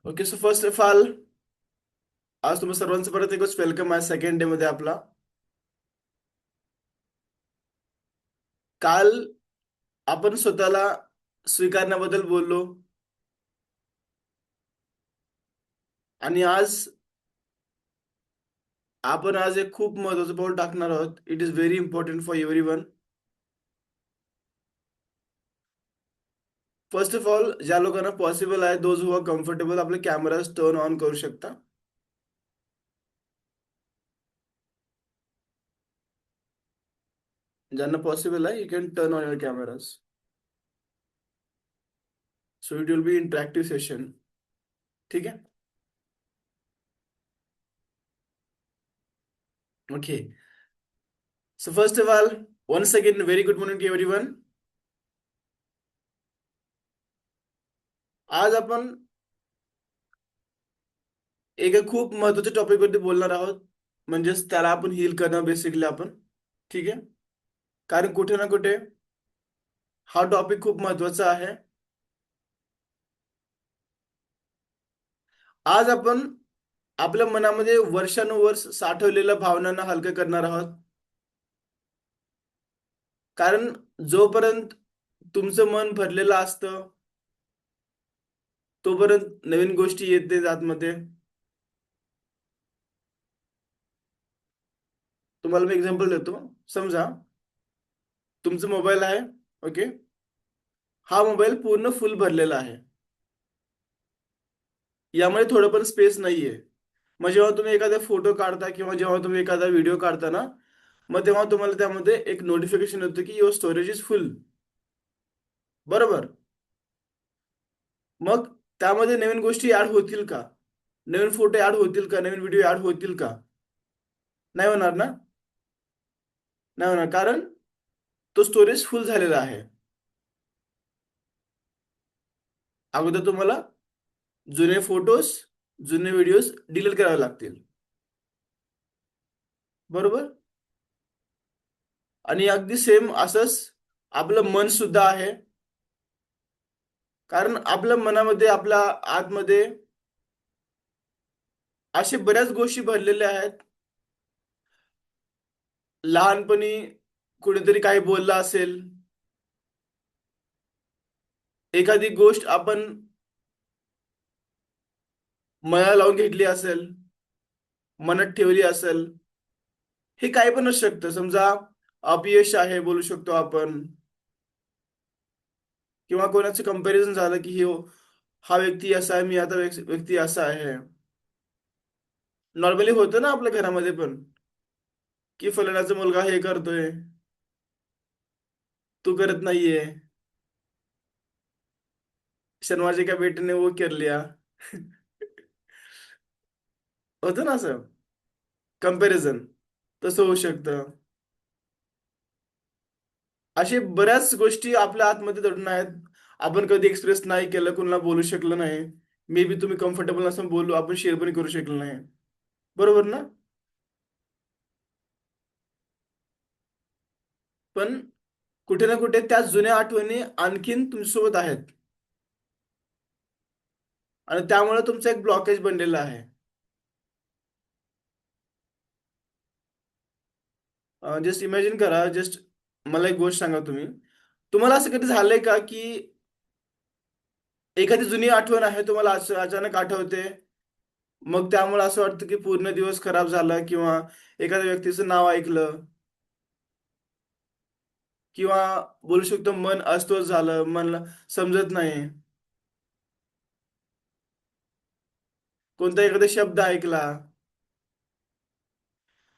Okay, so first of all आज तुम्ही सर्वांचं परत एकच वेलकम आहे सेकंड डे मध्ये आपला. काल आपण स्वतःला स्वीकारण्याबद्दल बोललो आणि आज एक खूप महत्वाचं पाऊल टाकणार आहोत. It is very important for everyone. First of all, ज्या लोकांना पॉसिबल आहे, दोज हु आर कम्फर्टेबल, आपले कॅमेराज टर्न ऑन करू शकता. ज्यांना पॉसिबल आहे, you can turn on your cameras. So it will be interactive session. ठीक आहे. Okay, so first of all, once again very good morning to everyone. आज आपण एका खूप महत्वाच्या टॉपिक वरती बोलणार आहोत. म्हणजेच त्याला आपण हील करणं बेसिकली आपण. ठीक आहे. कारण कुठे ना कुठे हा टॉपिक खूप महत्वाचा आहे. आज आपण आपल्या मनामध्ये वर्षानुवर्ष साठवलेल्या भावनांना हलकं करणार आहोत. कारण जोपर्यंत तुमचं मन भरलेलं असतं तोपर्यंत नवीन गोष्टी येत नाहीत आतमध्ये. तुम्हाला मी एक्झाम्पल देतो. समजा तुमचा मोबाईल आहे. ओके. हा मोबाईल पूर्ण फुल भरलेला आहे. यामध्ये थोडं पण स्पेस नाहीये. मग जेव्हा तुम्ही एखादा फोटो काढता किंवा जेव्हा तुम्ही एखादा व्हिडिओ काढता ना, मग तेव्हा तुम्हाला त्यामध्ये एक नोटिफिकेशन येतं की युअर स्टोरेज इज फुल. बरोबर. मग त्यामध्ये नवीन गोष्टी ऍड होतील का? नवीन फोटो ऍड होतील का? नवीन व्हिडिओ ऍड होतील का? नाही होणार ना. नाही होणार, कारण तो स्टोरेज फुल झालेला आहे. अगोदर तुम्हाला जुने फोटोज, जुने व्हिडिओज डिलीट करावे लागतील. बरोबर. आणि अगदी सेम असंच आपलं मन सुद्धा आहे. कारण आपल्या मनामध्ये, आपल्या आतमध्ये अशा बऱ्याच गोष्टी भरलेल्या आहेत. लहानपणी कुणीतरी काही बोललं असेल, एखादी गोष्ट आपण मनाला लावून घेतली असेल, मनात ठेवली असेल. हे काही पण असू शकतं. समजा अपयश आहे बोलू शकतो आपण, किंवा कोणाचं कंपॅरिझन झालं की हा व्यक्ती असा आहे, मी आता व्यक्ती असा आहे. नॉर्मली होतं ना आपल्या घरामध्ये पण, की फलाण्याचा मुलगा हे करतोय, तू करत नाहीये. शर्माजी का बेटे ने वो कर लिया. होतं ना असं कंपॅरिझन. तसं होऊ शकतं. असे बऱ्याच गोष्टी आपल्या आतमध्ये दडून आहेत. आपण कधी एक्सप्रेस नाही केलं, कुणाला बोलू शकलो नाही. मे बी तुम्ही कम्फर्टेबल नसून बोलू आपण शेअर पण करू शकलो नाही. बरोबर ना. पण कुठे ना कुठे त्या जुन्या आठवणी आणखीन तुमच्यासोबत आहेत आणि त्यामुळे तुमचा एक ब्लॉकेज बनलेला आहे. जस्ट इमॅजिन करा. जस्ट मला एक गोष्ट सांगा तुम्ही. तुम्हाला असं कधी झालंय का की एखादी जुनी आठवण आहे तुम्हाला असं अचानक आठवते, मग त्यामुळे असं वाटतं की पूर्ण दिवस खराब झाला, किंवा एखाद्या व्यक्तीचं नाव ऐकलं, किंवा बोलू शकतो मन अस्वस्थ झालं, मन समजत नाही, कोणता एखादा शब्द ऐकला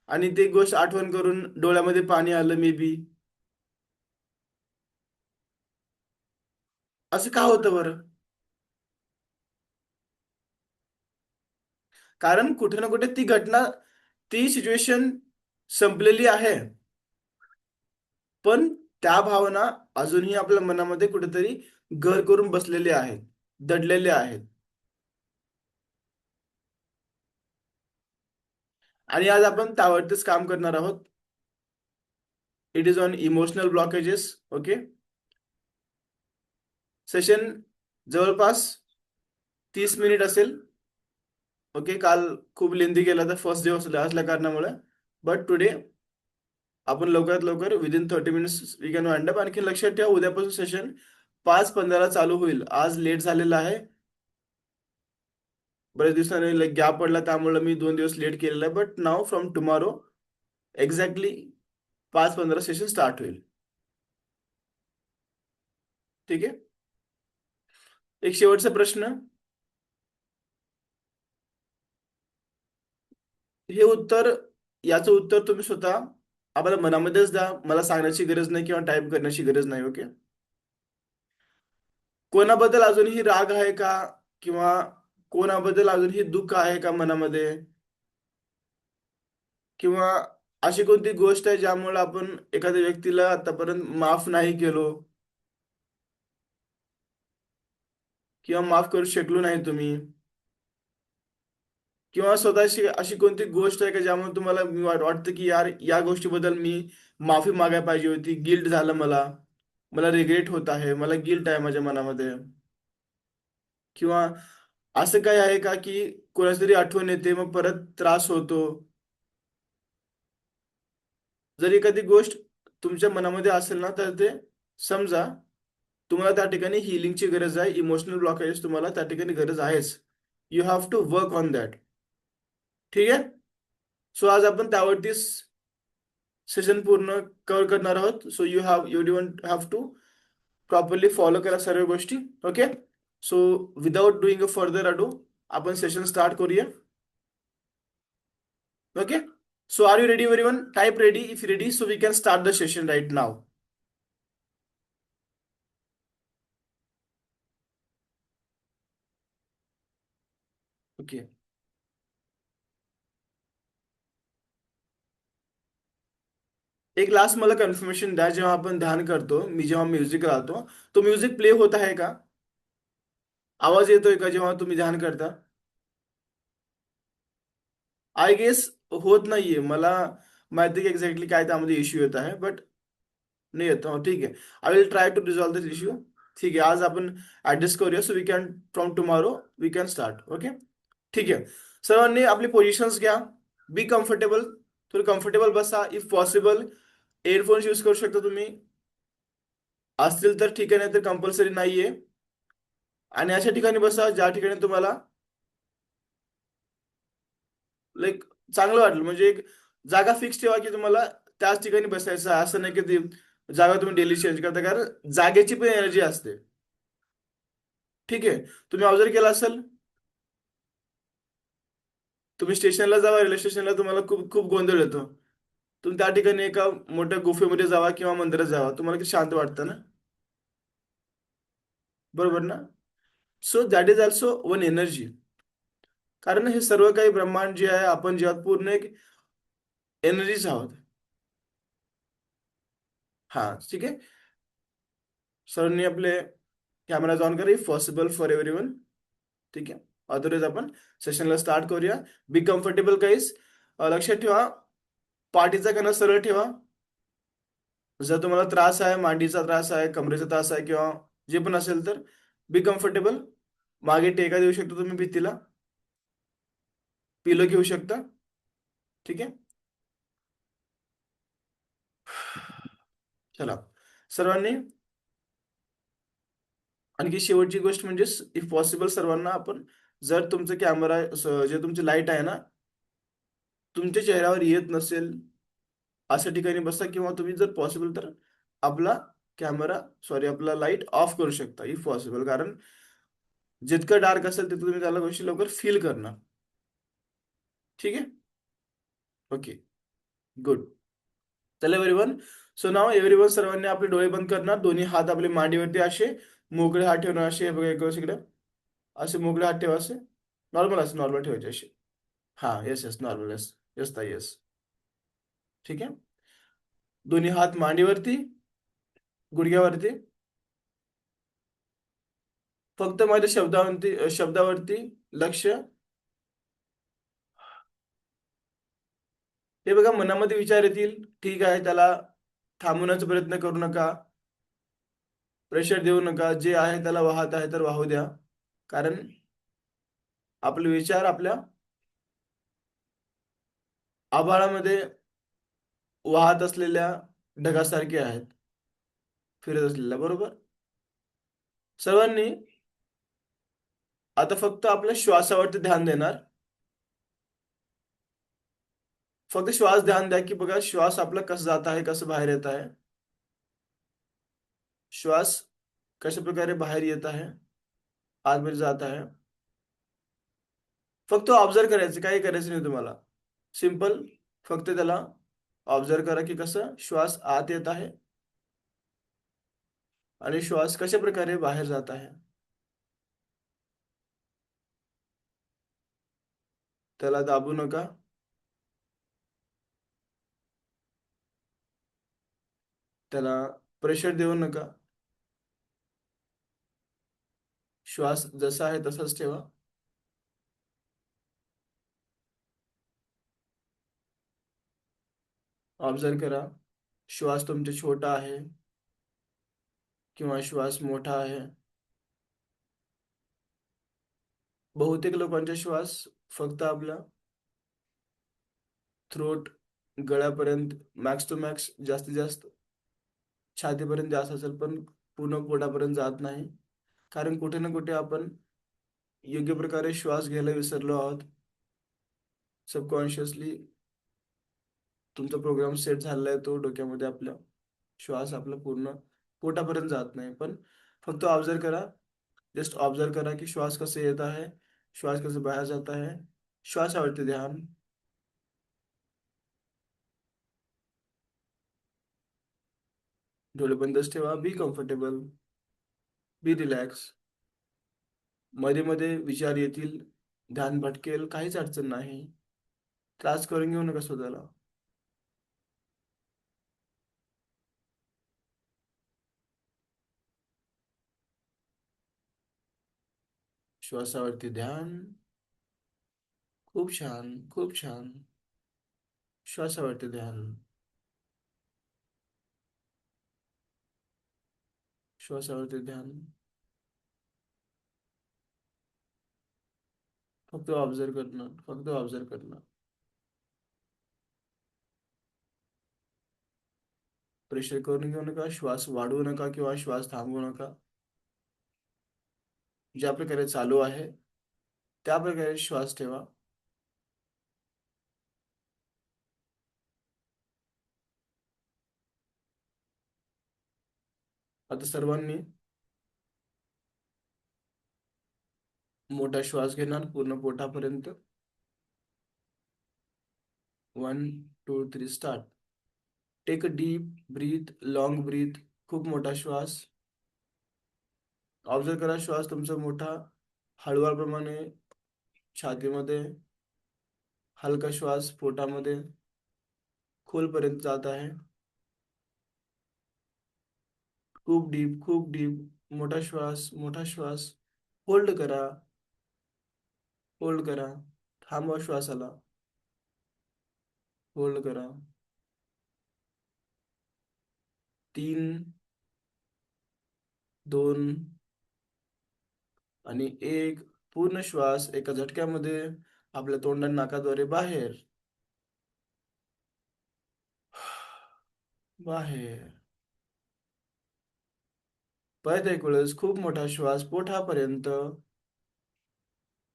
आणि ती गोष्ट आठवण करून डोळ्यामध्ये पाणी आलं मे बी. असं का होतं बरं? कारण कुठे ना कुठे ती घटना, ती सिच्युएशन संपलेली आहे, पण त्या भावना अजूनही आपल्या मनामध्ये कुठेतरी घर करून बसलेले आहेत, दडलेले आहेत. आणि आज आपण त्यावरतीच काम करणार आहोत. It is on emotional blockages. Okay. Session जवळपास 30 मिनिट असेल. ओके, काल खूप लेंदी गेला तर फर्स्ट डे असल्या कारणामुळे. बट टुडे आपण लवकरात लवकर within 30 minutes we can wind up. आणखी लक्षात ठेवा, उद्यापासून सेशन 5:15 चालू होईल. आज लेट झालेला आहे, बरेच दिवसांनी लाईक गॅप पडला त्यामुळे मी 2 दिवस लेट केलेला आहे. But now from tomorrow exactly 5:15 session start होईल. ठीक आहे. एक शेवटचा प्रश्न. हे उत्तर, याचं उत्तर तुम्ही स्वतः आपल्या मनामध्येच द्या. मला सांगण्याची गरज नाही किंवा टाईप करण्याची गरज नाही. ओके. कोणाबद्दल अजूनही राग आहे का, किंवा कोणाबद्दल अजूनही दुःख आहे का मनामध्ये, किंवा अशी कोणती गोष्ट आहे ज्यामुळे आपण एखाद्या व्यक्तीला आतापर्यंत माफ नाही केलो, किंवा माफ करू शकलो नाही तुम्ही, किंवा स्वतःशी अशी कोणती गोष्ट आहे का ज्यामुळे तुम्हाला वाटतं की यार या गोष्टीबद्दल मी माफी मागायला पाहिजे होती, गिल्ट झालं मला, मला रिग्रेट होत आहे, मला गिल्ट आहे माझ्या मनामध्ये. किंवा असं काय आहे का की कोणाची तरी आठवण येते मग परत त्रास होतो. जर एखादी गोष्ट तुमच्या मनामध्ये असेल ना, तर ते समजा तुम्हाला त्या ठिकाणी हिलिंगची गरज आहे. इमोशनल ब्लॉकेज तुम्हाला त्या ठिकाणी गरज आहेच. You have to work on that. ठीक आहे. सो आज आपण त्यावरती सेशन पूर्ण कव्हर करणार आहोत. So you don't have to properly follow करा सर्व गोष्टी. Okay. So without doing a further ado आपण सेशन स्टार्ट करूया. Okay. So are you ready everyone? Type ready if ready, so we can start the session right now. Okay. एक last मला confirmation द्या. जेव्हा आपण ध्यान करतो, मी जेव्हा म्युझिक लावतो, तो म्युझिक प्ले होत आहे का? आवाज येतोय का जेव्हा तुम्ही ध्यान करता? आय गेस होत नाहीये. मला माहिती की एक्झॅक्टली काय त्यामध्ये इश्यू येत आहे, बट नाही येत. ठीक आहे. I will try to resolve this issue. ठीक आहे, आज आपण ऍडजस्ट करूया. So we can from tomorrow we can start. Okay. ठीक आहे. सर्वांनी आपली पोझिशन्स घ्या. Be comfortable. थोडी कम्फर्टेबल बसा. इफ पॉसिबल एअरफोन्स यूज करू शकता तुम्ही. असतील तर ठीक आहे, नाही तर कंपल्सरी नाहीये. आणि अशा ठिकाणी बसा ज्या ठिकाणी तुम्हाला लाईक चांगलं वाटलं. म्हणजे एक जागा फिक्स ठेवा की तुम्हाला त्याच ठिकाणी बसायचं आहे. असं नाही की ती जागा तुम्ही डेली चेंज करता, कारण जागेची पण एनर्जी असते. ठीक आहे. तुम्ही ऑब्झर्व केला असेल, तुम्ही स्टेशनला जावा, रेल्वे स्टेशनला तुम्हाला खूप खूप गोंधळ येतो. तुम्ही त्या ठिकाणी एका मोठ्या गुफेमध्ये जावा किंवा मंदिरात जावा, तुम्हाला किती शांत वाटतं ना. बरोबर ना. So that is also one energy. कारण हे सर्व काही ब्रह्मांड जे आहे, आपण जेव्हा पूर्ण एक एनर्जीच आहोत. हा, ठीक आहे. सर्वांनी आपले कॅमेरा ऑन करा इफ पॉसिबल फॉर एव्हरीवन. ठीक आहे. अदरवाईज आपण सेशनला स्टार्ट करूया. Be comfortable guys. लक्षात ठेवा, पाठीचा कणा सरळ ठेवा. जर तुम्हाला त्रास आहे, मांडीचा त्रास आहे, कमरेचा त्रास आहे, किंवा जे पण असेल तर बी कम्फर्टेबल. मागे टेका देऊ शकता तुम्ही भिंतीला. पिलो घेऊ शकता. ठीक आहे. चला सर्वांनी, आणखी शेवटची गोष्ट म्हणजे इफ पॉसिबल सर्वांना आपण, जर तुमचं कॅमेरा जे तुमची लाईट आहे ना तुमच्या चेहऱ्यावर येत नसेल, अशा ठिकाणी बसा. किंवा तुम्ही जर पॉसिबल तर आपला कॅमेरा, सॉरी आपला लाईट ऑफ करू शकता इफ पॉसिबल. कारण जितकं डार्क असेल तितकं तुम्ही त्याला गोष्टी लवकर फील करणार. ठीक आहे. ओके. गुड. चला एव्हरीवन. सो नाव एव्हरीवन, सर्वांनी आपले डोळे बंद करणार. दोन्ही हात आपले मांडीवरती असे मोकळे हात ठेवणार. असे बघा एक इकडे असे मोकळे हात ठेवा. असे नॉर्मल, असे नॉर्मल ठेवायचे असे. हा, yes yes, normal. Yes yes ताई, येस. ठीक आहे. दोन्ही हात मांडीवरती, गुडघ्यावरती. फक्त माझ्या शब्दावरती लक्ष. हे बघा, मनामध्ये विचार येतील, ठीक आहे, त्याला थांबवण्याचा प्रयत्न करू नका. प्रेशर देऊ नका. जे आहे त्याला वाहत आहे तर वाहू द्या. कारण आपले विचार आपल्या आभाळामध्ये वाहत असलेल्या ढगासारखे आहेत, फिरत असलेल्या, बरोबर. सर्वांनी आता फक्त आपल्या श्वासावरती ध्यान देणार. फक्त श्वास ध्यान द्या की बघा श्वास आपला कसं जात आहे, कसं बाहेर येत आहे. श्वास कशा प्रकारे बाहेर येत आहे, आतमध्ये जात आहे. फक्त ऑब्झर्व करायचं, काही करायचं नाही तुम्हाला. सिंपल. फक्त त्याला ऑब्झर्व करा की कसं श्वास आत येत आहे आणि श्वास कशा प्रकारे बाहेर जात आहे. त्याला दाबू नका. त्याला प्रेशर देऊ नका. श्वास जसा आहे तसाच ठेवा. ऑब्झर्व करा श्वास तुमचा छोटा आहे किंवा श्वास मोठा आहे. बहुतेक लोकांचा श्वास फक्त आपला थ्रोट, गळ्यापर्यंत, मॅक्स टू मॅक्स जास्तीत जास्त छातीपर्यंत जास्त असेल, पण पूर्ण पोटापर्यंत जात नाही. कारण कुठे ना कुठे आपण योग्य प्रकारे श्वास घ्यायला विसरलो आहोत. सबकॉन्शियसली तुमचा प्रोग्राम सेट झालेला आहे तो डोक्यामध्ये आपल्या. श्वास आपला पूर्ण पोटापर्यंत जात नाही, पण फक्त ऑब्झर्व करा. जस्ट ऑब्झर्व करा की श्वास कसे येत आहे, श्वास कसे बाहेर जात आहे. श्वासावरती ध्यान. डोळे बंदच ठेवा. Be comfortable. Be relax. मध्ये मध्ये विचार येतील, ध्यान भटकेल, काहीच अडचण नाही. त्रास करून घेऊ नका स्वतःला. श्वासावरती ध्यान. खूप छान, खूप छान. श्वासावरती ध्यान. श्वासावरती ध्यान. फक्त ऑब्झर्व करणं, फक्त ऑब्झर्व करणं. प्रेशर करून घेऊ नका. श्वास वाढवू नका किंवा श्वास थांबवू नका. ज्या प्रकारे चालू आहे त्या प्रकारे श्वास ठेवा. आता सर्वांनी मोठा श्वास घेणार पूर्ण पोटापर्यंत. 1, 2, 3 start. Take a deep breath, long breath. खूप मोठा श्वास. ऑब्झर्व करा श्वास तुमचा मोठा हळूवारप्रमाणे छातीमध्ये, हलका श्वास पोटामध्ये खोलपर्यंत जात आहे. खूप डीप, खूप डीप. मोठा श्वास, मोठा श्वास. होल्ड करा, होल्ड करा. थांबवा श्वासाला. होल्ड करा. 3, 2 आणि 1. पूर्ण श्वास एका झटक्यामध्ये आपल्या तोंडाने नाकाद्वारे बाहेर, बाहेर. परत एक वेळेस खूप मोठा श्वास पोटापर्यंत.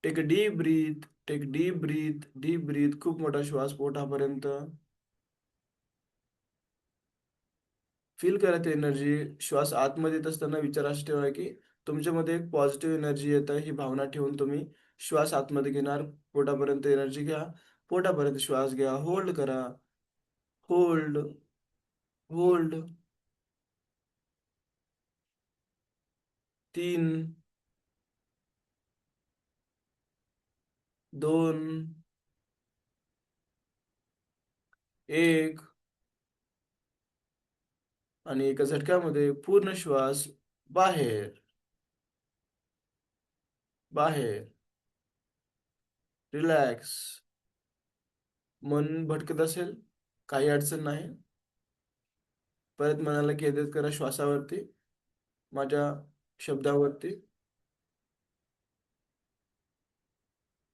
Take deep breath, take deep breath, deep breath. खूप मोठा श्वास पोटापर्यंत. फील करा ते एनर्जी. श्वास आतमध्ये येत असताना विचार असा ठेवा की तुमच्यामध्ये एक पॉझिटिव्ह एनर्जी येत आहे, ही भावना ठेवून तुम्ही श्वास आतमध्ये घेणार. पोटापर्यंत एनर्जी घ्या. पोटापर्यंत श्वास घ्या. होल्ड करा. Hold, hold. 3, 2, 1 आणि एका झटक्यामध्ये पूर्ण श्वास बाहेर, बाहेर. रिलॅक्स. मन भटकत असेल, काही अडचण नाही. परत मनाला केंद्रित करा श्वासावरती, माझ्या शब्दावरती.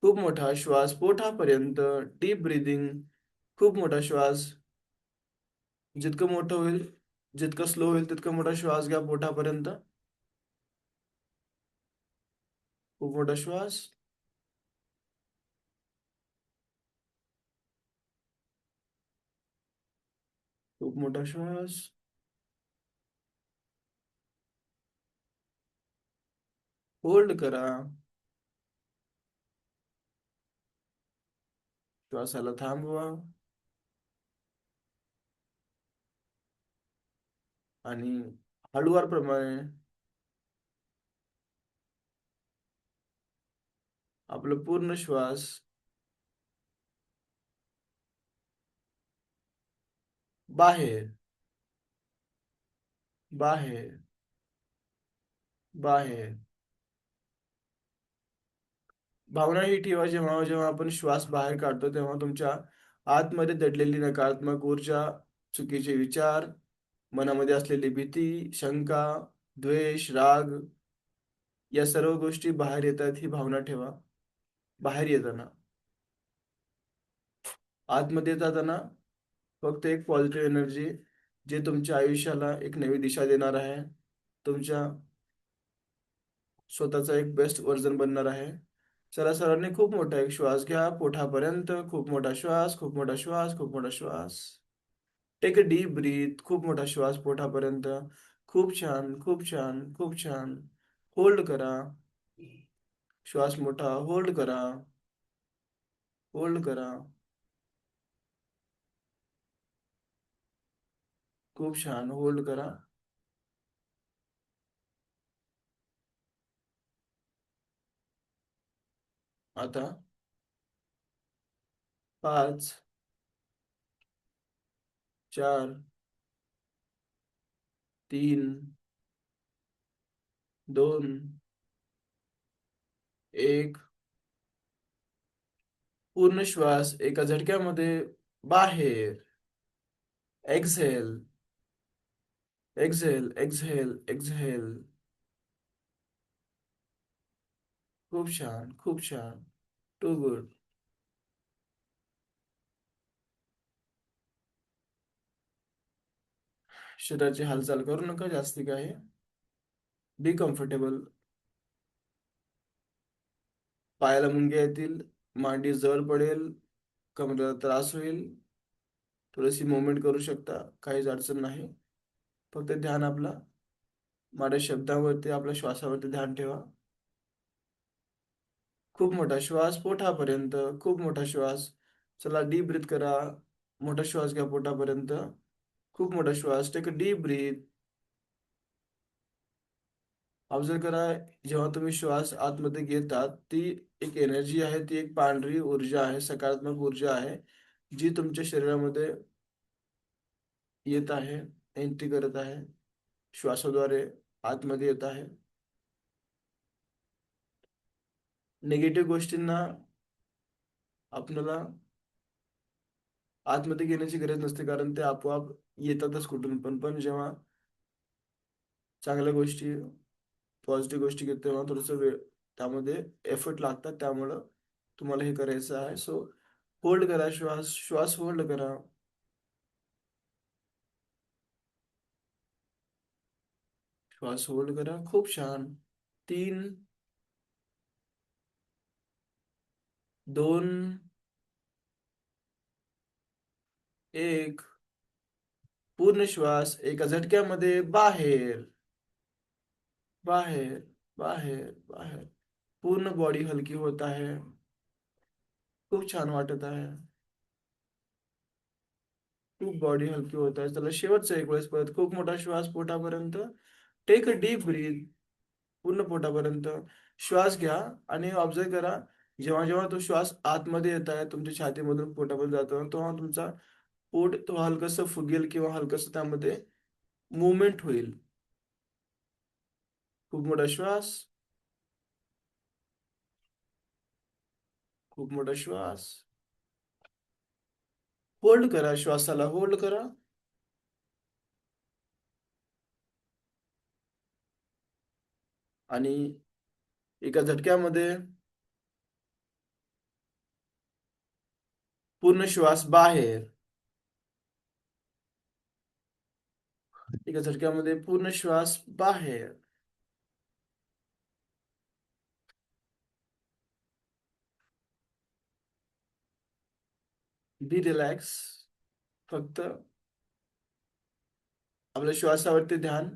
खूप मोठा श्वास पोटापर्यंत. Deep breathing. खूप मोठा श्वास. जितकं मोठं होईल, जितकं स्लो होईल तितकं मोठा श्वास घ्या पोटापर्यंत. खूप मोठा श्वास. खूप मोठा श्वास. होल्ड करा. श्वासाला थांबवा. आणि हळुवारप्रमाणे आपलं पूर्ण श्वास बाहेर, बाहेर, बाहेर. भावना ही ठेवा, जेव्हा जेव्हा आपण श्वास बाहेर काढतो तेव्हा तुमच्या आतमध्ये दडलेली नकारात्मक ऊर्जा, चुकीचे विचार, मनामध्ये असलेली भीती, शंका, द्वेष, राग, या सर्व गोष्टी बाहेर येतात ही भावना ठेवा. बाहेर येताना, आतमध्ये येताना फक्त एक पॉझिटिव्ह एनर्जी, जे तुमच्या आयुष्याला एक नवी दिशा देणार आहे. तुमच्या स्वतःचा एक बेस्ट व्हर्जन बनणार आहे. चला, सर्वांनी खूप मोठा एक श्वास घ्या पोटापर्यंत. खूप मोठा श्वास, खूप मोठा श्वास, खूप मोठा श्वास. Take a deep breath. खूप मोठा श्वास पोटापर्यंत. खूप छान, खूप छान, खूप छान. होल्ड करा. श्वास मोठा होल्ड करा. होल्ड करा. खूप छान होल्ड करा. आता 5, 4, 3, 2, 1. पूर्ण श्वास एका झटक्यामध्ये बाहेर. Exhale, exhale, exhale, exhale. खूप छान, खूप छान. Too good. शरीराची हालचाल करू नका जास्ती काही. Be comfortable. पायाला मुंग्या येतील, मांडी जड पडेल, कमरेला त्रास होईल. थोडीशी मुवमेंट करू शकता, काहीच अडचण नाही. फक्त ध्यान आपला माझ्या शब्दावरती, आपल्या श्वासावरती ध्यान ठेवा. खूप मोठा श्वास पोटापर्यंत. खूप मोठा श्वास. चला, डीप ब्रीथ करा. मोठा श्वास घ्या पोटापर्यंत. खूप मोठा श्वास. Take a deep breath. Observe करा, जेव्हा तुम्ही श्वास आतमध्ये घेतात, ती एक एनर्जी आहे, ती एक पांढरी ऊर्जा आहे, सकारात्मक ऊर्जा आहे, जी तुमच्या शरीरामध्ये येत आहे, एंट्री करत आहे, श्वासाद्वारे आतमध्ये येत आहे. निगेटिव्ह गोष्टींना आपल्याला आतमध्ये घेण्याची गरज नसते, कारण ते आपोआप येतातच कुठून पण. पण जेव्हा चांगल्या गोष्टी, पॉझिटिव्ह गोष्टी घेतो तेव्हा थोडंसं वेळ त्यामध्ये एफर्ट लागतात. त्यामुळं तुम्हाला हे करायचं आहे. सो होल्ड करा श्वास. श्वास होल्ड करा. श्वास होल्ड करा. खूप छान. 3, 2, 1. पूर्ण श्वास एका झटक्यामध्ये बाहेर, बाहेर, बाहेर, बाहेर. पूर्ण बॉडी हलकी होत आहे. खूप छान वाटत आहे. खूप बॉडी हलकी होत आहे. चला, शेवटचा एक वेळेस परत खूप मोठा श्वास पोटापर्यंत. Take a deep breath. पूर्ण पोटापर्यंत श्वास घ्या. आणि ऑब्झर्व करा, जेव्हा जेव्हा तो श्वास आतमध्ये येत आहे, तुमच्या छातीमधून पोटापर्यंत जातो, तेव्हा तुमचा पोट तो हलकसं फुगेल किंवा हलकसं त्यामध्ये मूवमेंट होईल. खूप मोठा श्वास. खूप मोठा श्वास. होल्ड करा. श्वासाला होल्ड करा. आणि एका झटक्यामध्ये पूर्ण श्वास बाहेर. एका झटक्यामध्ये पूर्ण श्वास बाहेर. बी रिलॅक्स. फक्त आपल्या श्वासावरती ध्यान.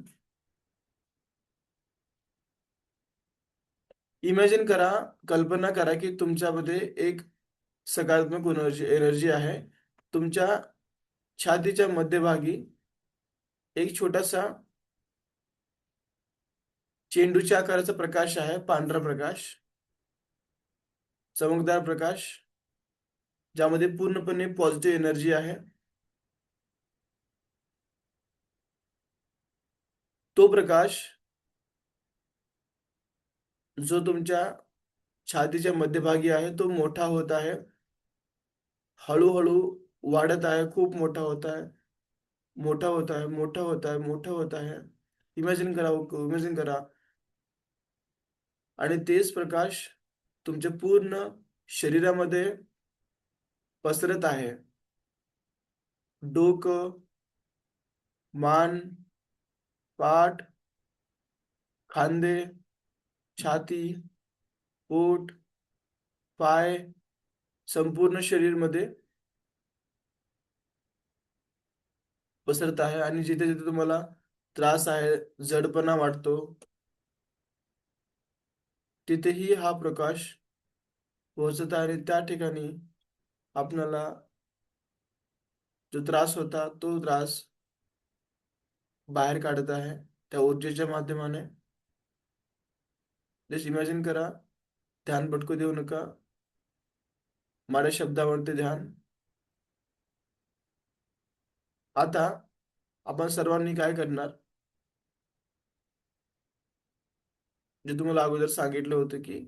इमॅजिन करा, कल्पना करा की तुमच्यामध्ये एक सकारात्मक एनर्जी एनर्जी आहे. तुमच्या छातीच्या मध्यभागी एक छोटासा चेंडूच्या आकाराचा प्रकाश आहे, पांढरा प्रकाश, चमकदार प्रकाश, ज्यामध्ये पूर्णपणे पॉझिटिव्ह एनर्जी आहे. तो प्रकाश जो तुमच्या छातीच्या मध्यभागी आहे तो मोठा होत आहे, हळूहळू वाढत आहे, खूप मोठा होत आहे, मोठा होत आहे, मोठा होत आहे, मोठा होत आहे. इमॅजिन करा, इमॅजिन करा. आणि तेच प्रकाश तुमच्या पूर्ण शरीरामध्ये पसरत आहे. डोकं, मान, पाठ, खांदे, छाती, पोट, पाय, संपूर्ण शरीरमध्ये पसरत आहे. आणि जिथे जिथे तुम्हाला त्रास आहे, जडपणा वाटतो, तिथेही हा प्रकाश पोहोचत आहे आणि त्या ठिकाणी आपल्याला जो त्रास होता तो त्रास बाहेर काढत आहे त्या ऊर्जेच्या माध्यमाने. जस्ट इमॅजिन करा, ध्यान भटकू देऊ नका, माझ्या शब्दावरती ध्यान. आता आपण सर्वांनी काय करणार, जे तुम्हाला अगोदर सांगितलं होतं की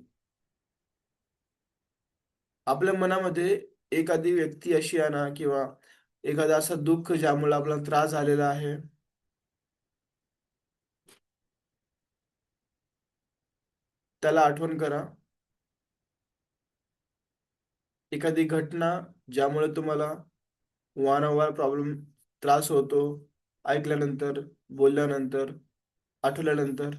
आपल्या मनामध्ये एखादी व्यक्ती अशी आणा किंवा एखादा असं दुःख ज्यामुळे आपल्याला त्रास झालेला आहे, त्याला आठवण करा. एखादी घटना ज्यामुळे तुम्हाला वारंवार प्रॉब्लेम, त्रास होतो, ऐकल्यानंतर, बोलल्यानंतर, आठवल्यानंतर.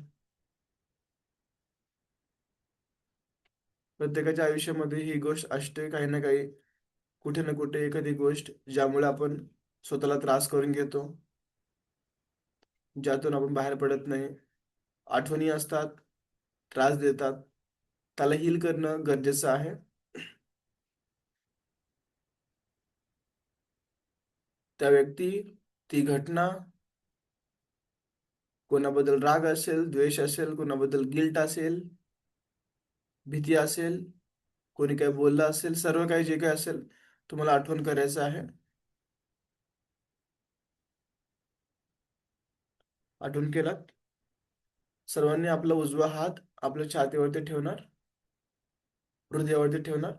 प्रत्येकाच्या आयुष्यामध्ये ही गोष्ट असते, काही ना काही, कुठे ना कुठे एखादी गोष्ट ज्यामुळे आपण स्वतःला त्रास करून घेतो, ज्यातून आपण बाहेर पडत नाही. आठवणी असतात, त्रास देतात, त्याला हील करणं गरजेचं आहे. त्या व्यक्ती, ती घटना, कोणाबद्दल राग असेल, द्वेष असेल, कोणाबद्दल गिल्ट असेल, भीती असेल, कोणी काही बोललं असेल, सर्व काही जे काही असेल, तुम्हाला आठवण करायचं आहे. आठवण केलात. सर्वांनी आपला उजवा हात आपल्या छातीवरती ठेवणार, हृदयावरती ठेवणार.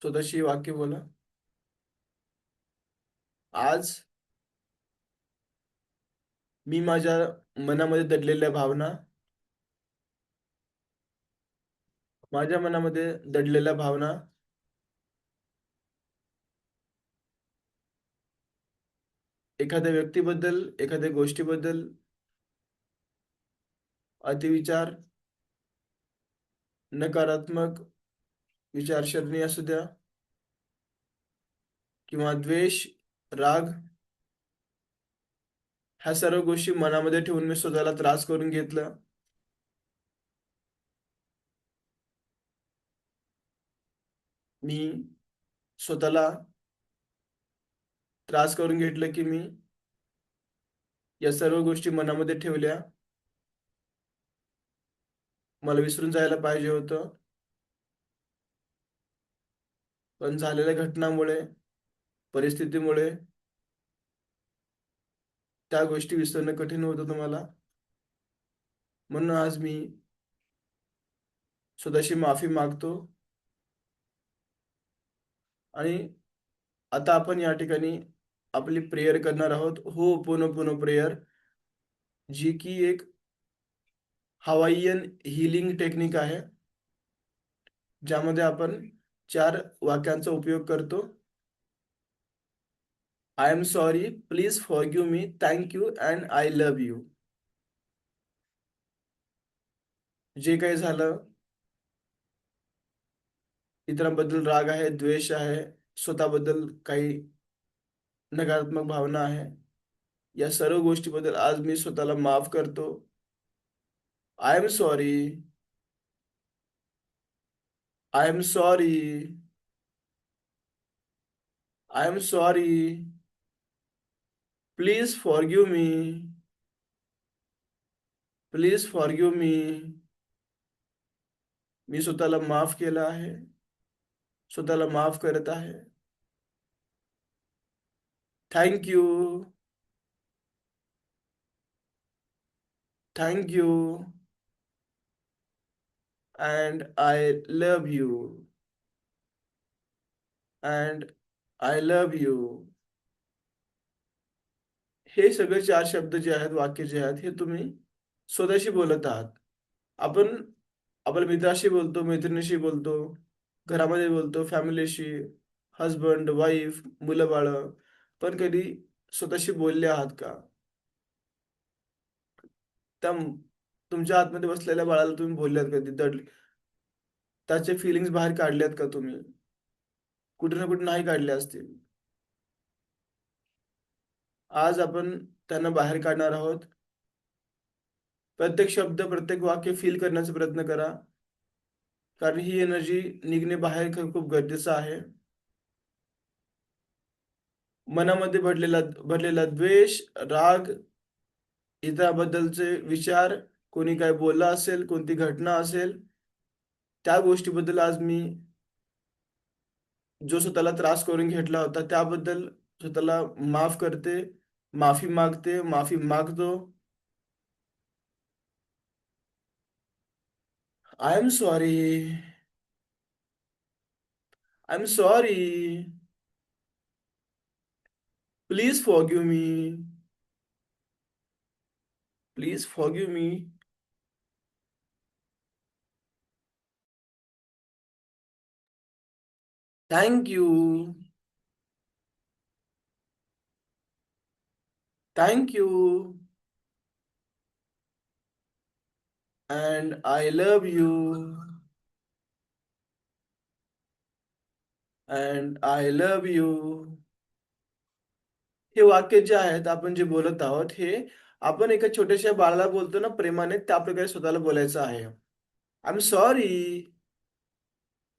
स्वतःशी वाक्य बोला. आज मी माझ्या मनामध्ये दडलेल्या भावना, माझ्या मनामध्ये दडलेल्या भावना एखाद्या व्यक्तीबद्दल, एखाद्या गोष्टीबद्दल अतिविचार, नकारात्मक विचारसरणी असू द्या किंवा द्वेष, राग, ह्या सर्व गोष्टी मनामध्ये ठेवून मी स्वतःला त्रास करून घेतला. मी स्वतःला त्रास करून घेतलं की मी या सर्व गोष्टी मनामध्ये ठेवल्या. मला विसरून जायला पाहिजे होतं, पण झालेल्या घटनामुळे, परिस्थितीमुळे त्या गोष्टी विसरणं कठीण होतं तुम्हाला. म्हणून आज मी स्वतःशी माफी मागतो. आणि आता आपण या ठिकाणी आपली प्रेयर करणार आहोत हो पोनो प्रेयर, जी की एक हवाईयन हिलिंग टेक्निक आहे, ज्यामध्ये आपण 4 वाक्यांचा उपयोग करतो. I am sorry, please forgive me, thank you and I love you. जे काही झालं, इतरांबद्दल राग आहे, द्वेष आहे, स्वतःबद्दल काही नकारात्मक भावना आहे, या सर्व गोष्टीबद्दल आज मी स्वतःला माफ करतो. I am sorry. I am sorry. I am sorry. Please forgive me. Please forgive me. मी स्वतःला माफ केलं आहे. स्वतःला माफ करत आहे. Thank you. Thank you and I love you. And I love you. हे सगळे 4 शब्द जे आहेत, वाक्य जे आहेत, हे तुम्ही स्वतःशी बोलत आहात. आपण आपल्या मित्राशी बोलतो, मैत्रिणीशी बोलतो, घरामध्ये बोलतो, फॅमिलीशी, हजबंड, वाईफ, मुलं बाळं, पण कधी स्वतःशी बोलले आहात का? त्या तुमच्या आतमध्ये बसलेल्या बाळाला तुम्ही बोलल्यात कधी? त्याचे फिलिंग्स बाहेर काढल्यात का तुम्ही? कुठे ना कुठे नाही काढले असतील. आज आपण त्यांना बाहेर काढणार आहोत. प्रत्येक शब्द, प्रत्येक वाक्य फील करण्याचा प्रयत्न करा, कारण ही एनर्जी निघणे बाहेर खूप गरजेचं आहे. मनामध्ये भरलेला द्वेष, राग, इतराबद्दलचे विचार, कोणी काय बोललं असेल, कोणती घटना असेल, त्या गोष्टीबद्दल आज मी जो स्वतःला त्रास करून घेतला होता त्याबद्दल स्वतःला माफ करते, माफी मागते, माफी मागतो. I am sorry. I am sorry. Please forgive me. Please forgive me. Thank you. Thank you and I love you. And I love you. हे वाक्य जे आहेत, आपण जे बोलत आहोत, हे आपण एका छोट्याशा बाळाला बोलतो ना प्रेमाने, त्या प्रकारे स्वतःला बोलायचं आहे. I am sorry.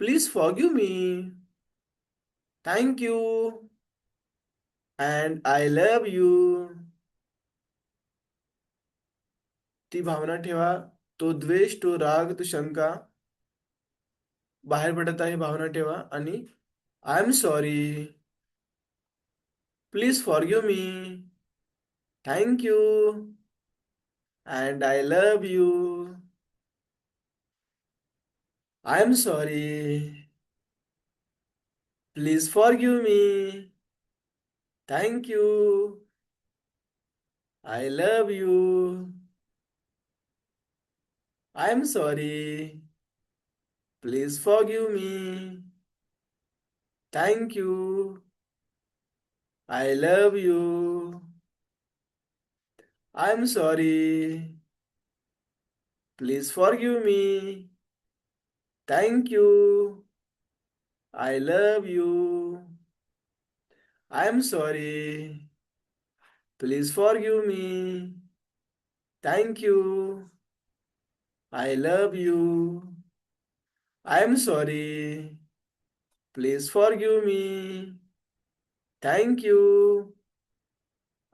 Please forgive me. Thank you and I love you. ती भावना ठेवा, तो द्वेष, तो राग, तो शंका बाहेर पडत आहे, भावना ठेवा. आणि I am sorry. Please forgive me. Thank you and I love you. I am sorry. Please forgive me. Thank you. I love you. I am sorry. Please forgive me. Thank you. I love you. I am sorry. Please forgive me. Thank you. I love you. I am sorry. Please forgive me. Thank you. I love you. I am sorry. Please forgive me. Thank you.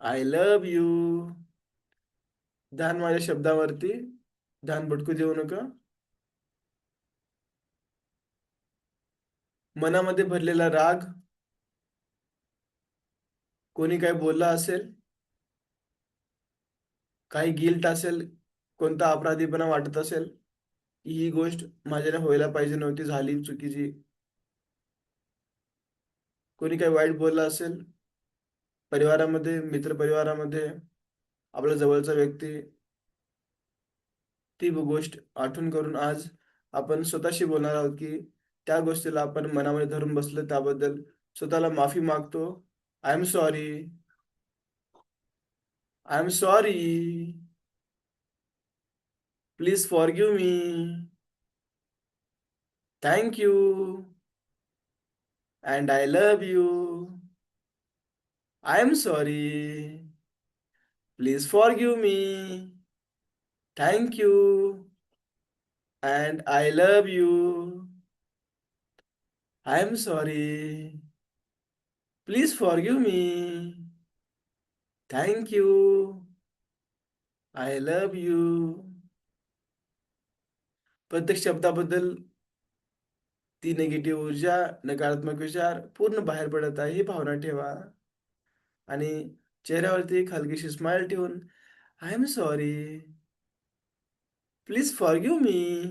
I love you. ध्यान माझ्या शब्दावरती, ध्यान भटकू देऊ नका. मनामध्ये भरलेला राग, कोणी काय बोललं असेल, काही गिल्ट असेल, कोणता अपराधीपणा वाटत असेल, की ही गोष्ट माझ्याने व्हायला पाहिजे नव्हती, झाली चुकीची, कोणी काही वाईट बोललं असेल, परिवारामध्ये, मित्रपरिवारामध्ये, आपला जवळचा व्यक्ती, ती गोष्ट आठवण करून आज आपण स्वतःशी बोलणार आहोत, की त्या गोष्टीला आपण मनामध्ये धरून बसलं त्याबद्दल स्वतःला माफी मागतो. I am sorry, I am sorry, please forgive me, thank you, and I love you, I am sorry, please forgive me, thank you, and I love you, I am sorry, please forgive me, thank you, I love you. प्रत्येक शब्दाबद्दल ती negative ऊर्जा, नकारात्मक विचार पूर्ण बाहेर पडत आहे ही भावना ठेवा आणि चेहऱ्यावरती एक हलकीशी स्माइल ठेवून I am sorry, please forgive me,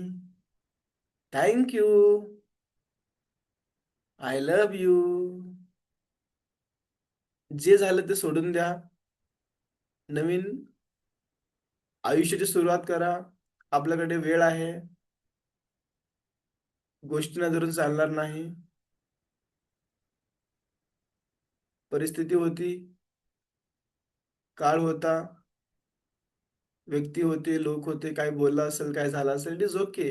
thank you, I love you. जे झालं ते सोडून द्या. नवीन आयुष्याची सुरुवात करा. आपल्याकडे वेळ आहे. गोष्टींना धरून चालणार नाही. परिस्थिती होती, काळ होता, व्यक्ती होते, लोक होते, काय बोललं असेल, काय झालं असेल, इट इज ओके.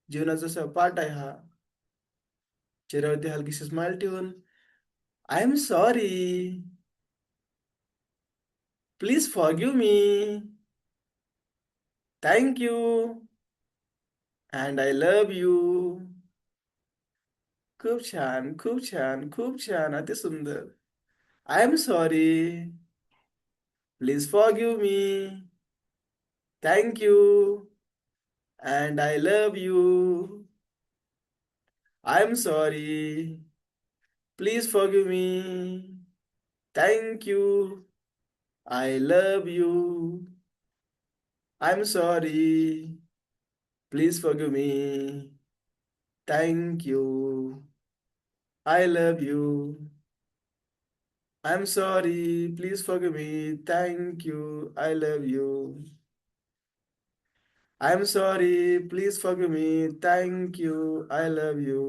जीवनाचा पार्ट आहे हा. चेहऱ्यावरती हलकीशी स्माइल ठेवून I am sorry, please forgive me, thank you, and I love you. खूप छान, खूप छान, खूप छान. अति सुंदर. I am sorry, please forgive me, thank you, and I love you. I am sorry, please forgive me, thank you, I love you. I am sorry, please forgive me, thank you, I love you. I am sorry, please forgive me, thank you, I love you. I am sorry, please forgive me, thank you, I love you.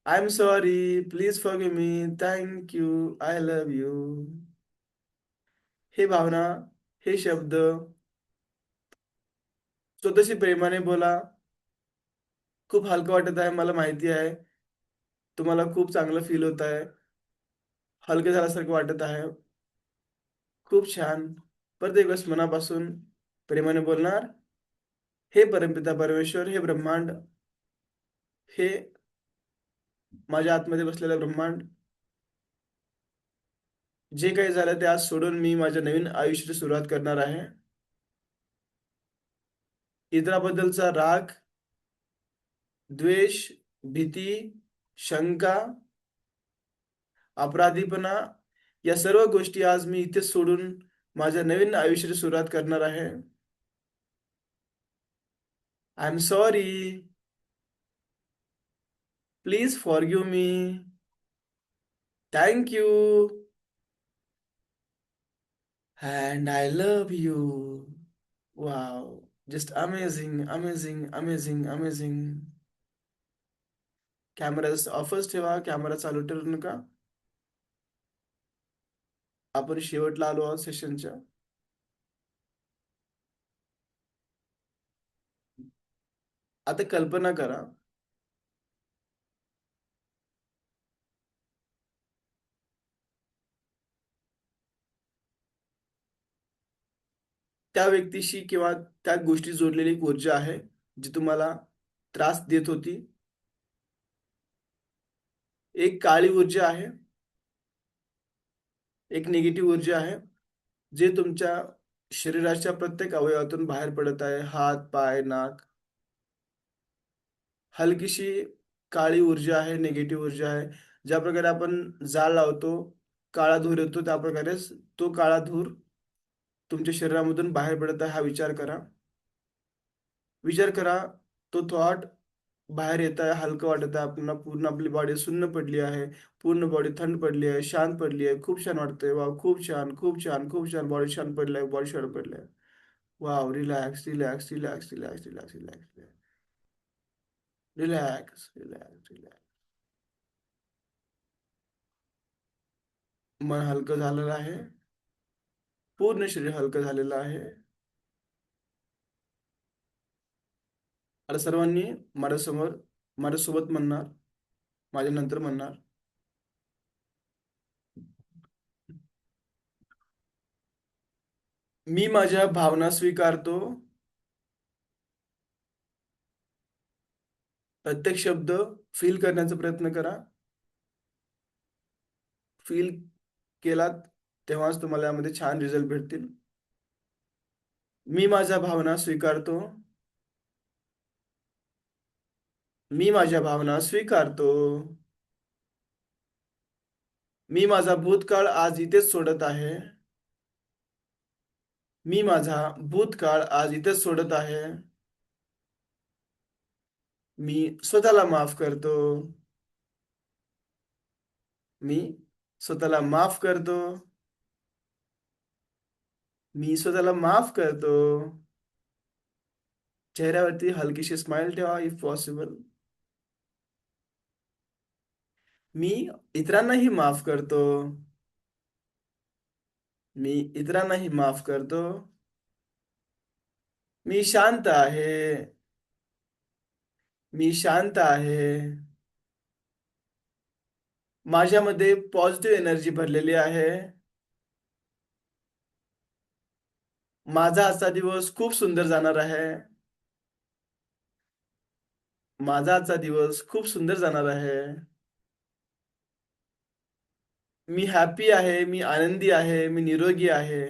I am sorry, please forgive me, thank you, I love you. हे भावना, हे शब्द स्वतःशी प्रेमाने बोला. खूप हलकं वाटत आहे, मला माहिती आहे. तुम्हाला खूप चांगलं फील होत आहे. हलकं झाल्यासारखं वाटत आहे. खूप छान. प्रत्येक वेळेस मनापासून प्रेमाने बोलणार. हे परमपिता परमेश्वर, हे ब्रह्मांड, हे माझ्या आतमध्ये बसलेलं ब्रह्मांड, जे काही झालं ते आज सोडून मी माझ्या नवीन आयुष्याची सुरुवात करणार आहे. इतराबद्दलचा राग, द्वेष, भीती, शंका, अपराधीपणा या सर्व गोष्टी आज मी इथे सोडून माझ्या नवीन आयुष्याची सुरुवात करणार आहे. I am sorry, please forgive me, thank you, and I love you. Wow, just amazing, amazing, amazing, amazing. Camera ऑफच ठेवा, कॅमेरा चालू ठेवू नका. आपण शेवटला आलो आहोत सेशनच्या. आता कल्पना करा, त्या व्यक्तीशी किंवा त्या गोष्टी जोडलेली एक ऊर्जा आहे जी तुम्हाला त्रास देत होती. एक काळी ऊर्जा आहे, एक निगेटिव्ह ऊर्जा आहे, जे तुमच्या शरीराच्या प्रत्येक अवयवातून बाहेर पडत आहे. हात, पाय, नाक. हलकीशी काळी ऊर्जा आहे, निगेटिव्ह ऊर्जा आहे. ज्या प्रकारे आपण जाळ लावतो, काळा धूर येतो, त्या प्रकारेच तो काळा धूर तुमच्या शरीरामधून बाहेर पडत आहे हा विचार करा. विचार करा, तो थॉट बाहेर येत आहे, हलकं वाटत आहे आपल्याला. पूर्ण आपली बॉडी सुन्न पडली आहे. पूर्ण बॉडी थंड पडली आहे, शांत पडली आहे. खूप छान वाटतंय. वाव, खूप छान, खूप छान, खूप छान. बॉडी शांत पडली आहे, बॉडी शांत पडली आहे. Wow, relax, relax, relax, relax, relax, relax, relax, relax, relax. मन हलकं झालेलं आहे. पूर्ण शरीर हलकं झालेलं आहे. आता सर्वांनी माझ्यासमोर, माझ्यासोबत म्हणणार, माझ्या नंतर म्हणणार. मी माझ्या भावना स्वीकारतो. प्रत्येक शब्द फील करण्याचा प्रयत्न करा. फील केलात तेव्हाच तुम्हाला यामध्ये छान रिझल्ट भेटतील. मी माझ्या भावना स्वीकारतो. मी माझ्या भावना स्वीकारतो. मी माझा भूतकाळ आज इथेच सोडत आहे. मी माझा भूतकाळ आज इथेच सोडत आहे. मी स्वतःला माफ करतो. मी स्वतःला माफ करतो. मी स्वतःला माफ करतो. चेहऱ्यावरती हलकीशी स्माइल ठेवा इफ पॉसिबल. मी इतरांनाही माफ करतो. मी इतरांनाही माफ करतो. मी शांत आहे. मी शांत आहे. माझ्यामध्ये पॉझिटिव्ह एनर्जी भरलेली आहे. माझा आजचा दिवस खूप सुंदर जाणार आहे. माझा आजचा दिवस खूप सुंदर जाणार आहे. मी हॅपी आहे. मी आनंदी आहे. मी निरोगी आहे.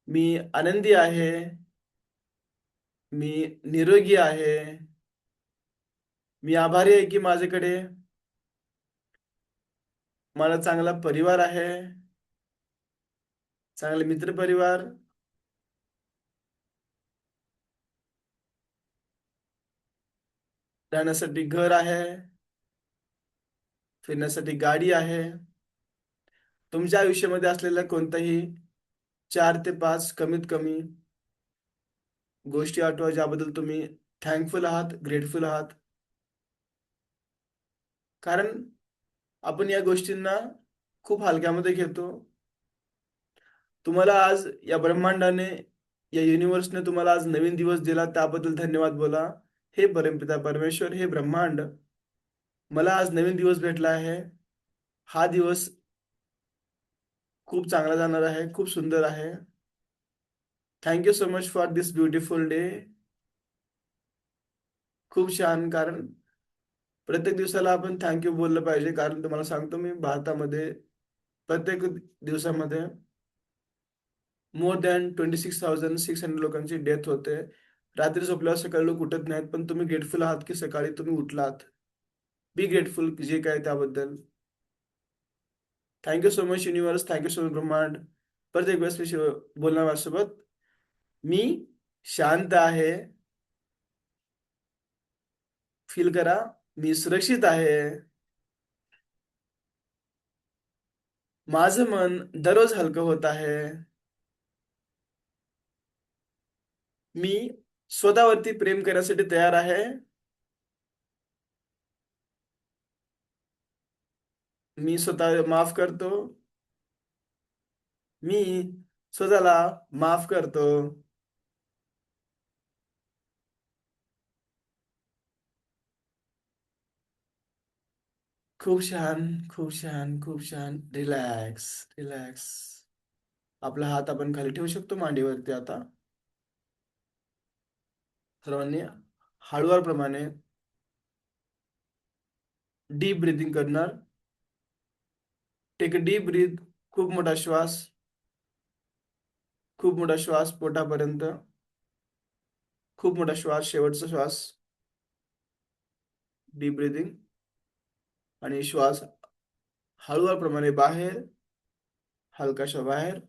मी आनंदी आहे. मी निरोगी आहे. मी आभारी आहे की माझ्याकडे मला चांगला परिवार आहे. चांगले मित्र परिवार. राहण्यासाठी घर आहे. फिरण्यासाठी गाडी आहे. तुमच्या आयुष्यामध्ये असलेल्या कोणत्याही 4 ते 5 कमीत कमी गोष्टी आठवा ज्याबद्दल तुम्ही थँकफुल आहात, ग्रेटफुल आहात. कारण आपण या गोष्टींना खूप हलक्यामध्ये घेतो. तुम्हाला आज या ब्रह्मांडाने, या युनिव्हर्सने तुम्हाला आज नवीन दिवस दिला, त्याबद्दल धन्यवाद बोला. हे परमपिता परमेश्वर, हे ब्रह्मांड, मला आज नवीन दिवस भेटला आहे. हा दिवस खूप चांगला जाणार आहे, खूप सुंदर आहे. Thank you so much for this beautiful day. खूप छान. कारण प्रत्येक दिवसाला आपण थँक्यू बोललं पाहिजे. कारण तुम्हाला सांगतो मी, भारतामध्ये प्रत्येक दिवसामध्ये मोर दॅन 26,600 लोकांची डेथ होते. रात्री झोपल्यावर सकाळी लोक उठत नाहीत. पण तुम्ही ग्रेटफुल आहात की सकाळी तुम्ही उठलात. बी ग्रेटफुल जे काय त्याबद्दल. Thank you so much universe, thank you so much ब्रह्मांड. प्रत्येक वेळेस मी बोलणार माझ्यासोबत. मी शांत आहे. फील करा, मी सुरक्षित आहे. माझं मन दररोज हलकं होत आहे. मी स्वतःवरती प्रेम करण्यासाठी तयार आहे. मी स्वतः माफ करतो. मी स्वतःला माफ करतो. खूप छान, खूप छान, खूप छान. Relax, relax. आपला हात आपण खाली ठेवू शकतो मांडीवरती आता. सर्वांनी हळूवारप्रमाणे डीप ब्रीथिंग करणार. Take a deep breath. खूप मोठा श्वास. खूप मोठा श्वास पोटापर्यंत. खूप मोठा श्वास, शेवटचा श्वास. Deep breathing. आणि श्वास हळूवारप्रमाणे बाहेर, हलकाशा बाहेर,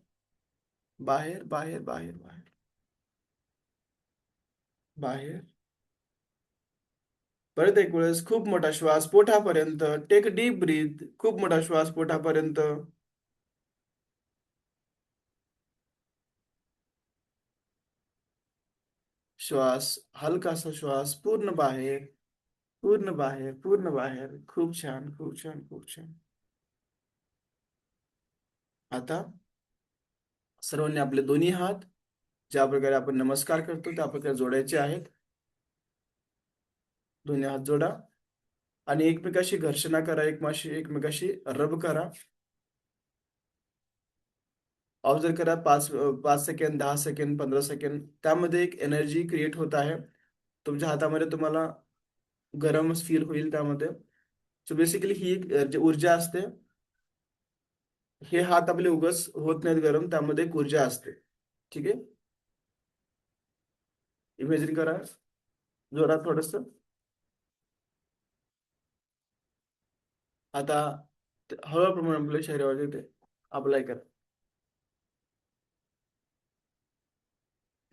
बाहेर, बाहेर, बाहेर, बाहेर, बाहेर. परत एक वेळेस खूप मोठा श्वास पोटापर्यंत. Take deep breath. खूप मोठा श्वास पोटापर्यंत. श्वास, हलकासा श्वास, पूर्ण बाहेर, पूर्ण बाहेर, पूर्ण बाहेर. खूप छान, खूप छान, खूप छान. आता सर्वांनी आपले दोन्ही हात ज्या प्रकारे आपण नमस्कार करतो त्या प्रकारे जोडायचे आहेत. दोन्ही हात जोडा आणि एकमेकाशी घर्षणा करा, एकमेकाशी रब करा. ऑब्झर्व करा 5 सेकंद, 10 सेकंद, 15 सेकंद. त्यामध्ये एक एनर्जी क्रिएट होत आहे. तुमच्या हातामध्ये तुम्हाला गरम फील होईल त्यामध्ये. सो बेसिकली ही एक जी ऊर्जा असते. हे हात आपले उगच होत नाहीत गरम, त्यामध्ये एक ऊर्जा असते. ठीक आहे, इमॅजिन करा जोरात थोडस. आता हळूप्रमाणे आपल्या शरीरावरती ते अप्लाय करा.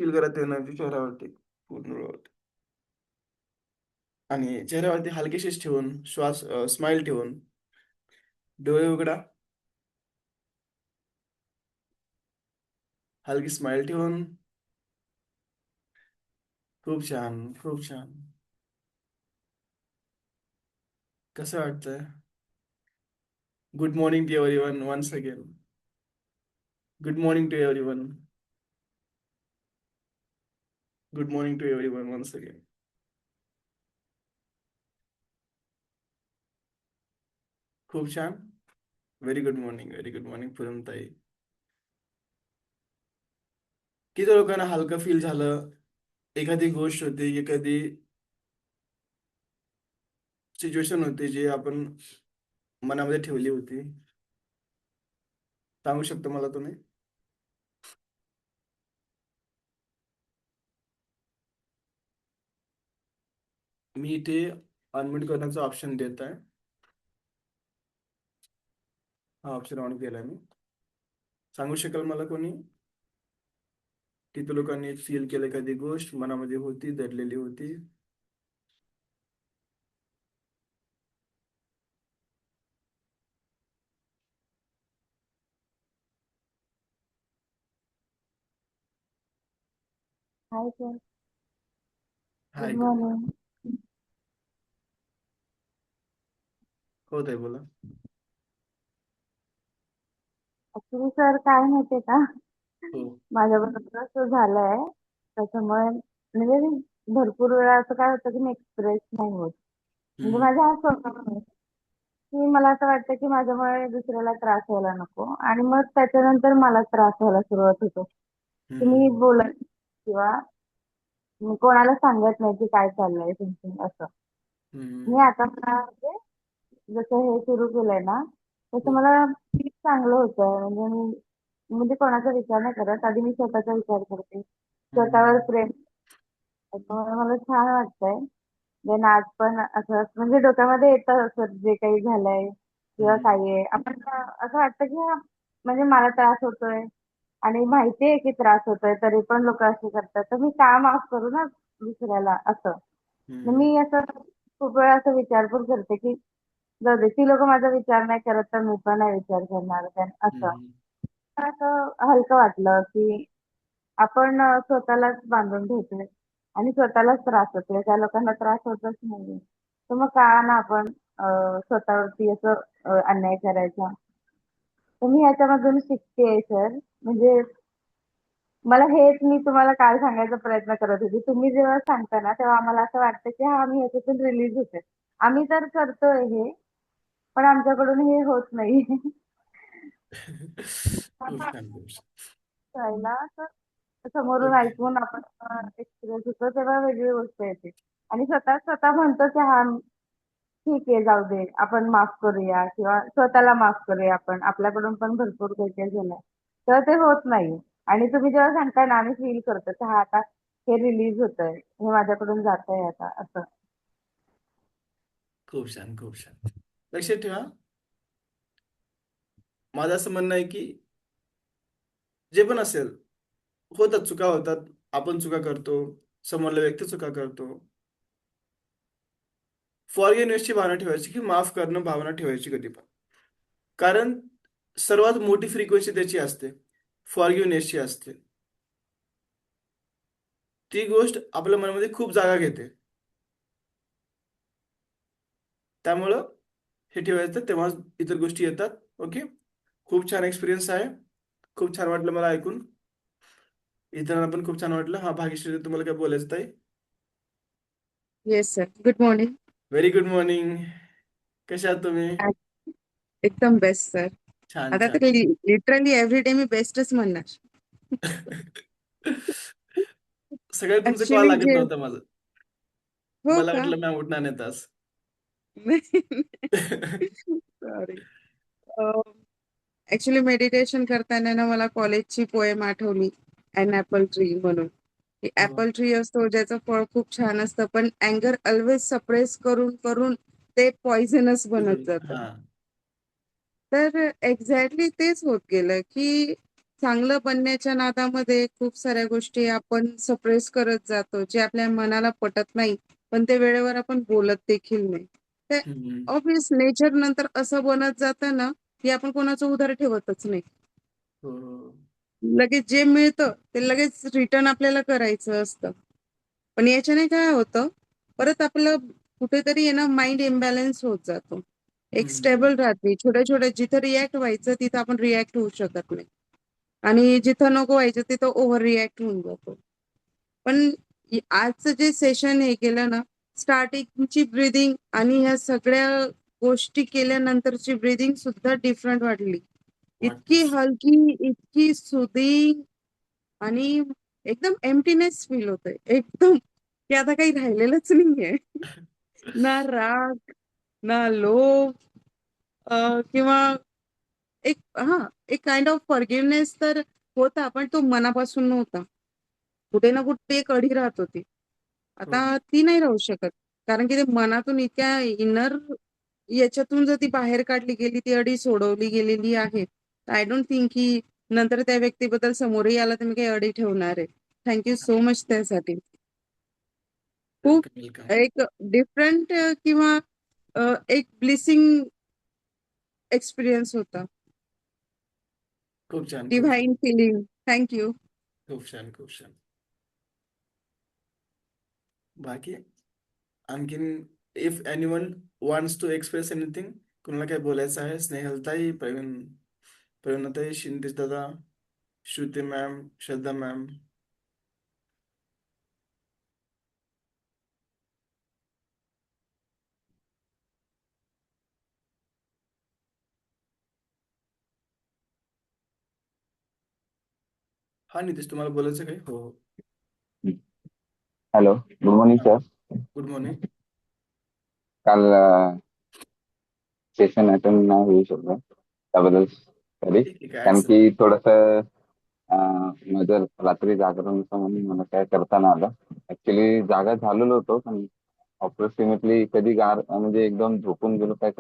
फील करा ते एनर्जी चेहऱ्यावरती पूर्ण वेळावरती. आणि चेहऱ्यावरती हलकेशीच ठेवून श्वास स्माइल ठेवून डोळे उघडा. हलकी स्माइल ठेवून. खूप छान, खूप छान. कसं वाटतंय? Good morning to everyone once again. Good morning to everyone. Good morning to everyone once again. खूप छान. Very good morning, very good morning पूनमताई. किती लोकांना हलकं फील झालं? एखादी गोष्ट होती, एखादी सिच्युएशन होती जी आपण मनामध्ये ठेवली होती, सांगू शकतो मला तुम्ही? मी इथे अनम्यूट करण्याचा ऑप्शन देत आहे. हा ऑप्शन ऑन केलाय मी. सांगू शकाल मला कोणी? किती लोकांनी फील केलं एखादी गोष्ट मनामध्ये होती, दडलेली होती? Hi sir. गुड हाय, गुड मॉर्निंग. मॉर्निंग. हो ताई, बोला. ऍक्च्युली सर काय माहितीये का, हो. माझ्याबरोबर असं झालंय. त्याच्यामुळे म्हणजे मी भरपूर वेळा असं काय होतं की मी एक्सप्रेस नाही होत. म्हणजे हम्म, माझा हा स्वभाव आहे की मला असं वाटतं की माझ्यामुळे दुसऱ्याला त्रास व्हायला नको, आणि मग त्याच्यानंतर मला त्रास व्हायला सुरुवात होतो. तुम्ही हम्म, बोलत किंवा मी कोणाला सांगत नाही की काय चाललंय तुमचं असं. मी हम्म. आता मला म्हणजे जसं हे सुरू केलंय ना, तसं हो. मला खूप चांगलं होतंय. म्हणजे मी म्हणजे कोणाचा विचार नाही करत. आधी मी स्वतःचा विचार करते. स्वतःवर हम्म, प्रेम. त्याच्यामुळे मला छान वाटतंय. देन आज पण असं म्हणजे डोक्यामध्ये येतं असं जे काही झालंय किंवा हम्म, काही आहे. आपण असं वाटतं की म्हणजे मला त्रास होतोय आणि माहिती आहे की त्रास होतोय, तरी पण लोक असे करतात. तर मी का माफ करू ना दुसऱ्याला असं. मग हम्म, मी असं खूप वेळा असं विचार पण करते की जाऊ दे, ती लोक माझा विचार नाही करत तर मी पण नाही विचार करणार असं. हम्म, असं हलकं वाटलं की आपण स्वतःलाच बांधून ठेवतोय आणि स्वतःलाच त्रास होतोय. त्या लोकांना त्रास होतच नाहीये. तर मग का ना आपण स्वतःवरती असं अन्याय करायचा. तर मी ह्याच्यामधून शिकतेय सर. म्हणजे मला हेच मी तुम्हाला काल सांगायचा प्रयत्न करत होते. तुम्ही जेव्हा सांगता ना, तेव्हा आम्हाला असं वाटतं की हां, मी ह्याच्यातून रिलीज होते. आम्ही तर करतोय हे, पण आमच्याकडून हे होत नाही. खूप छान, खूप छान. कळला तर समोरून ओके. ऐकून आपण एक्सपिरियन्स होतो तेव्हा वेगळी गोष्ट येते. आणि स्वतः स्वतः म्हणतो की हां, ठीक आहे, जाऊ दे. आपण माफ करूया किंवा स्वतःला माफ करूया आपण. आपल्याकडून पण भरपूर काही-काही झालंय. तर ते होत नाही. आणि तुम्ही जेव्हा सांगताय ना, आम्ही फील करतो की हां, आता हे रिलीज होतंय. हे माझ्याकडून जातंय आता असं. खूप छान, खूप छान. लक्षात ठेवा, माझं असं म्हणणं आहे की जे पण असेल, होतात, चुका होतात. आपण चुका करतो, समोरला व्यक्ती चुका करतो. फॉरगिव्हनेसची भावना ठेवायची, की माफ करणं भावना ठेवायची कधी पण. कारण सर्वात मोठी फ्रिक्वेन्सी त्याची असते, फॉरगिव्हनेसची असते. ती गोष्ट आपल्या मनामध्ये खूप जागा घेते. त्यामुळं हे ठेवायचं, तेव्हा इतर गोष्टी येतात. ओके. खूप छान एक्सपिरियन्स आहे. खूप छान वाटलं मला ऐकून. इतरांना पण खूप छान वाटलं. हा, भाग्यश्री, तुम्हाला काय बोलायचं ताई? Yes sir, good morning. Very good morning. कशा आहात तुम्ही? एकदम बेस्ट सर. छान आता छान. तर लिटरली एव्हरीडे मी बेस्टच म्हणणार. सगळ्यात तुमचा कॉल ऍक्च्युली लागत जे नव्हता माझा. हो मला का? वाटलं मॅम उठणार नाही तास. सॉरी. ऍक्च्युली मेडिटेशन करताना ना मला कॉलेजची पोएम आठवली, अन ऍपल ट्री म्हणून. हो. ऍपल ट्री असतो ज्याचं फळ खूप छान असतं, पण अँगर ऑलवेज सप्रेस करून करून ते पॉइझनस बनत जातं. हा. तर एक्झॅक्टली तेच होत गेलं, की चांगलं बनण्याच्या नादामध्ये खूप साऱ्या गोष्टी आपण सप्रेस करत जातो, जे आपल्या मनाला पटत नाही, पण ते वेळेवर आपण बोलत देखील नाही. ते हम्म. ऑब्वियस नेचर नंतर असं बनत जातं ना, की आपण कोणाचं उधार ठेवतच नाही. हो. लगेच जे मिळतं ते लगेच रिटर्न आपल्याला करायचं असतं. पण याच्याने काय होतं, परत आपलं कुठेतरी आहे ना माइंड इम्बॅलन्स होत जातो. एक हम्म. स्टेबल राहत नाही. छोट्या-छोट्या जिथं रिएक्ट व्हायचं तिथं आपण रिएक्ट होऊ शकत नाही. आणि जिथं नको व्हायचं तिथं ओव्हर रिएक्ट होऊन जातो. पण आजचं जे सेशन हे केलं ना, स्टार्टिंगची ब्रीथिंग आणि ह्या सगळ्या गोष्टी केल्यानंतरची ब्रीथिंग सुद्धा डिफरंट वाटली. इतकी वाटतंच. हलकी, इतकी सुदिंग आणि एकदम एम्प्टीनेस फील होतंय. एकदम, की आता काही राहिलेलंच नाहीये. ना राग, ना लोभ किंवा एक एक काइंड ऑफ फॉरगिव्हनेस तर होता, पण तो मनापासून नव्हता. कुठे ना कुठे एक अढी राहत होती. हो. आता ती नाही राहू शकत. कारण की ते मनातून इतक्या इनर याच्यातून जर ती बाहेर काढली गेली, ती अडी सोडवली गेलेली आहे. आय डोंट थिंक की नंतर त्या व्यक्तीबद्दल समोरही आला तर मी काही अडी ठेवणार आहे. थँक यू सो मच त्यासाठी. खूप वेलकम वेलकम. एक डिफरंट किंवा एक ब्लिसिंग एक्सपिरियन्स होता. खूप छान खूप छान. Divine feeling. Thank you. खूप छान खूप छान. बाकी आणखीन, if anyone wants to express anything, कोणाला काय बोलायचं आहे? स्नेहलताई, प्रवीणाताई, शिंदे दादा, श्रुती मॅम, श्रद्धा मॅम. हा, नितीश, तुम्हाला बोलायचं काय? हो हो. हॅलो, गुड मॉर्निंग हा. सर. Good morning. काल सेशन अटेंड नाही होऊ शकलो, त्याबद्दल सॉरी. ठीक आहे, काय कारण अडचण की नाही. थोडंसं माझं रात्री जागरण होतं म्हणून मला काय करता नाही आलं. ऍक्च्युली जागा झालेलो होतो, पण अप्रॉक्सिमेटली कधी म्हणजे एकदम झोपून गेलो काय